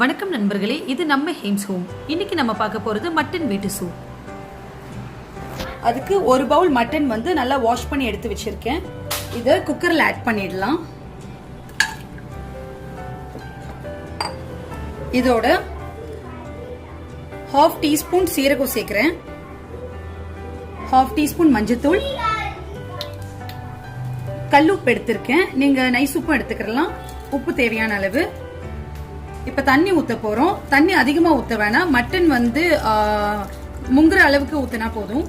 வணக்கம் நண்பர்களே, இது நம்ம ஹேம்ஸ் ஹோம். இன்னைக்கு நம்ம பார்க்க போறது மட்டன் வீட்டு சூப். அதுக்கு ஒரு பவுல் மட்டன் நல்லா வாஷ் பண்ணி எடுத்து வச்சிருக்கேன். இதை குக்கர்ல ஆட் பண்ணிடலாம். இதோட 1/2 டீஸ்பூன் சீரகம் சேர்க்கிறேன், 1/2 டீஸ்பூன் மஞ்சத்தூள், கல்லுப்பு எடுத்திருக்கேன். நீங்க நைஸ் உப்பும் எடுத்துக்கலாம், உப்பு தேவையான அளவு. இப்ப தண்ணி ஊத்த போறோம். தண்ணி அதிகமா ஊத்த வேணாம், மட்டன் முங்குற அளவுக்கு ஊத்தினா போதும்.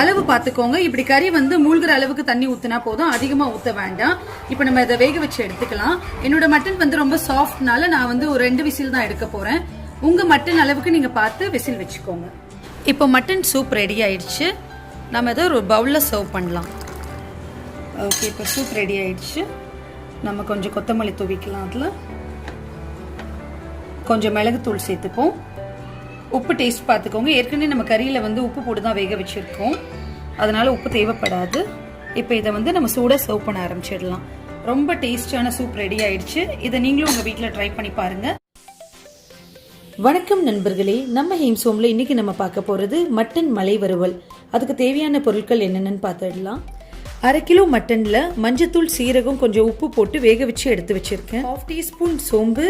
அளவு பாத்துக்கோங்க. இப்படி கறி மூழ்கிற அளவுக்கு தண்ணி ஊத்தினா போதும், அதிகமா ஊத்த வேண்டாம். இப்ப நம்ம இதை வேக வச்சு எடுத்துக்கலாம். என்னோட மட்டன் ரொம்ப சாஃப்ட்னால நான் ஒரு 2 விசில் தான் எடுக்க போறேன். உங்க மட்டன் அளவுக்கு நீங்க பார்த்து விசில் வச்சுக்கோங்க. இப்போ மட்டன் சூப் ரெடி ஆயிடுச்சு. நம்ம இதை ஒரு பவுல்ல சர்வ் பண்ணலாம். ஓகே, இப்போ சூப் ரெடி ஆயிடுச்சு. நம்ம கொஞ்சம் கொத்தமல்லி தூவிக்கலாம். அதில் கொஞ்சம் மிளகுத்தூள் சேர்த்துப்போம். உப்பு டேஸ்ட் பார்த்துக்கோங்க. ஏற்கனவே நம்ம கறியில் உப்பு போட்டு தான் வேக வச்சுருக்கோம், அதனால உப்பு தேவைப்படாது. இப்போ இதை நம்ம சூடாக சர்வ் பண்ண ஆரம்பிச்சிடலாம். ரொம்ப டேஸ்டான சூப் ரெடி ஆயிடுச்சு. இதை நீங்களும் உங்கள் வீட்டில் ட்ரை பண்ணி பாருங்க. வணக்கம் நண்பர்களே, நம்ம ஹேம்ஸ் ஹோம்ல இன்னைக்கு நம்ம பார்க்க போகிறது மட்டன் மலை வறுவல். அதுக்கு தேவையான பொருட்கள் என்னென்னு பார்த்துடலாம். 1/2 கிலோ மட்டனில் மஞ்சத்தூள், சீரகம், கொஞ்சம் உப்பு போட்டு வேக வச்சு எடுத்து வச்சுருக்கேன். 1/2 டீஸ்பூன் சோம்பு,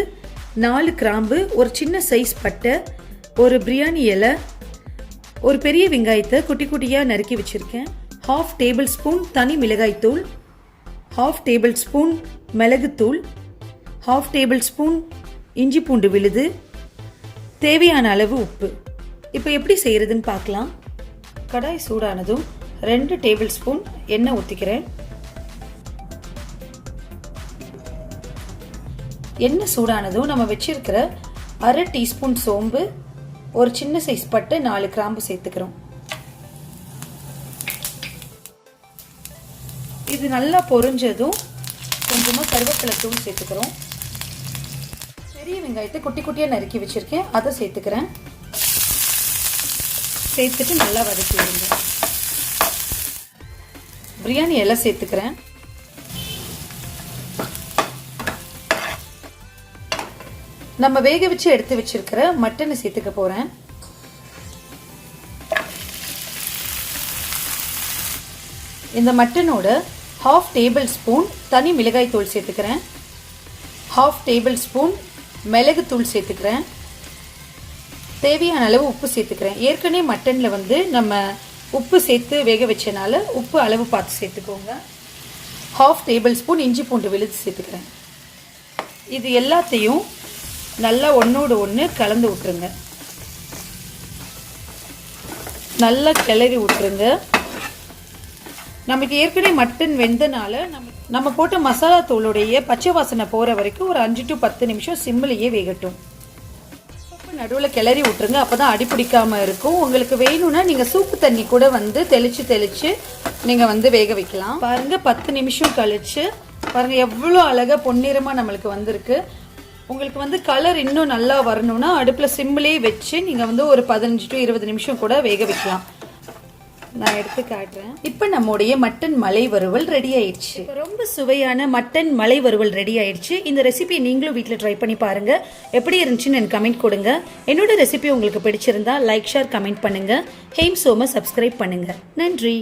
4 கிராம்பு, ஒரு சின்ன சைஸ் பட்டை, ஒரு பிரியாணி இலை, ஒரு பெரிய வெங்காயத்தை குட்டி குட்டியாக நறுக்கி வச்சுருக்கேன். 1/2 டேபிள் ஸ்பூன் தனி மிளகாய்த்தூள், 1/2 டேபிள் ஸ்பூன் மிளகுத்தூள், 1/2 டேபிள் ஸ்பூன் இஞ்சி பூண்டு விழுது, தேவையான அளவு உப்பு. இப்போ எப்படி செய்யறதுன்னு பார்க்கலாம். கடாய் சூடானதும் 2 டேபிள் ஸ்பூன் எண்ணெய் ஊற்றிக்கிறேன். எண்ணெய் சூடானதும் நம்ம வச்சிருக்கிற 1/2 டீஸ்பூன் சோம்பு, ஒரு சின்ன சைஸ் பட்டை, 4 கிராம்பு சேர்த்துக்கிறோம். இது நல்லா பொரிஞ்சதும் கொஞ்சமா கருவேப்பிலை தூள் சேர்த்துக்கிறோம். பெரிய வெங்காயத்தை குட்டி குட்டியா நறுக்கி வச்சிருக்கேன், அதை சேர்த்துக்கிறேன். சேர்த்துட்டு நல்லா வதக்கி விடுங்க. பிரியாணி இலை சேர்த்துக்கிறேன். நம்ம வேக வச்சு எடுத்து வச்சிருக்கிற மட்டனை சேர்த்துக்க போறேன். இந்த மட்டனோட 1/2 டேபிள் ஸ்பூன் தனி மிளகாய் தூள் சேர்த்துக்கிறேன், 1/2 டேபிள் ஸ்பூன் மிளகு தூள் சேர்த்துக்கிறேன், தேவையான அளவு உப்பு சேர்த்துக்கிறேன். ஏற்கனவே மட்டன்ல நம்ம உப்பு சேர்த்து வேக வச்சனால உப்பு அளவு பார்த்து சேர்த்துக்கோங்க. 1/2 டேபிள் ஸ்பூன் இஞ்சி பூண்டு விழுது சேர்த்துக்கிறேன். இது எல்லாத்தையும் நல்லா ஒன்னோடு ஒன்று கலந்து விட்டுருங்க. நல்லா கிளறி விட்டுருங்க. நமக்கு ஏற்கனவே மட்டன் வெந்தனால நம்ம போட்ட மசாலா தூளுடைய பச்சை வாசனை போகிற வரைக்கும் ஒரு 5 to 10 நிமிஷம் சிம்மிலேயே வேகட்டும். நடுவில் கிளறி விட்டுருங்க, அப்போதான் அடி பிடிக்காம இருக்கும். உங்களுக்கு வேணும்னா நீங்க சூப்பு தண்ணி கூட தெளிச்சு நீங்க வேக வைக்கலாம். பாருங்க, 10 நிமிஷம் கழிச்சு பாருங்க எவ்வளோ அழகா பொன்னிறமா நம்மளுக்கு வந்திருக்கு. உங்களுக்கு கலர் இன்னும் நல்லா வரணும்னா அடுப்புல சிம்மிலேயே வச்சு நீங்க ஒரு 15 to 20 நிமிஷம் கூட வேக வைக்கலாம். நான் எடுத்து காட்டுறேன். இப்போ நம்முடைய மட்டன் மலை வறுவல் ரெடி ஆயிடுச்சு. ரொம்ப சுவையான மட்டன் மலை வறுவல் ரெடி ஆயிடுச்சு. இந்த ரெசிபியை நீங்களும் வீட்டில் ட்ரை பண்ணி பாருங்க. எப்படி இருந்துச்சுன்னு எனக்கு கமெண்ட் கொடுங்க. என்னோட ரெசிபி உங்களுக்கு பிடிச்சிருந்தா லைக், ஷேர், கமெண்ட் பண்ணுங்க. ஹேம்ஸ் ஹோமை சப்ஸ்கிரைப் பண்ணுங்க. நன்றி.